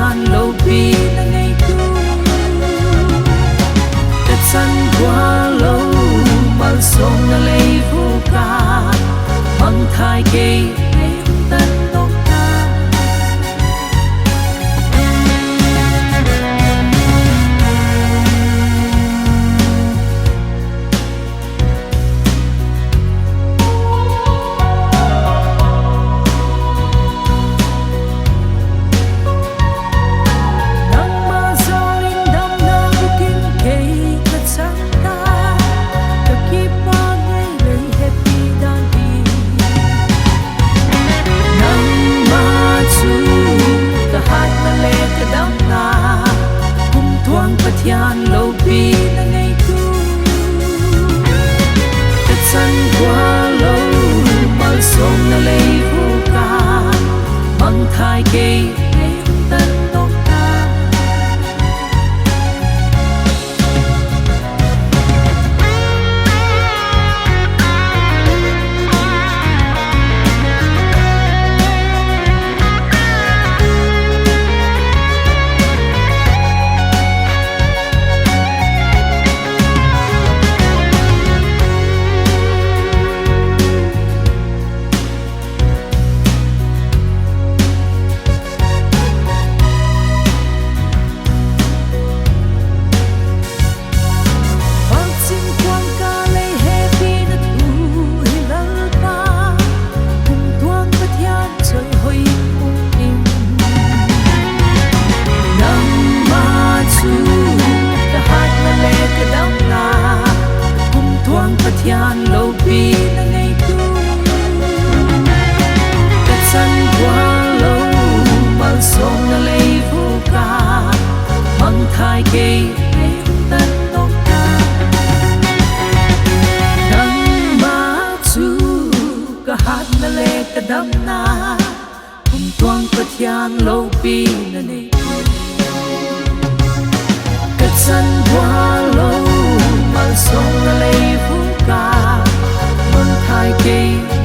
thian lâu pi là ngày thu đất sân qua lâu mal sông là lấy vô ca bằng thai cây tân tóc ta thian lâu pi là ngày thu đất sân qua lâu mal sông là lấy vô ca bằng thai cây tân tóc ta thian lâu pi là ngày thu đất sân qua lâu mal sông là lấy vô ca bằng thai cây tân tóc ta nắng má chu cả hát là lệ cả đâm na cùng toang cả thian lâu pi là ngày thu đất sân qua lâu mal sông là lấy vô ca bằng thai cây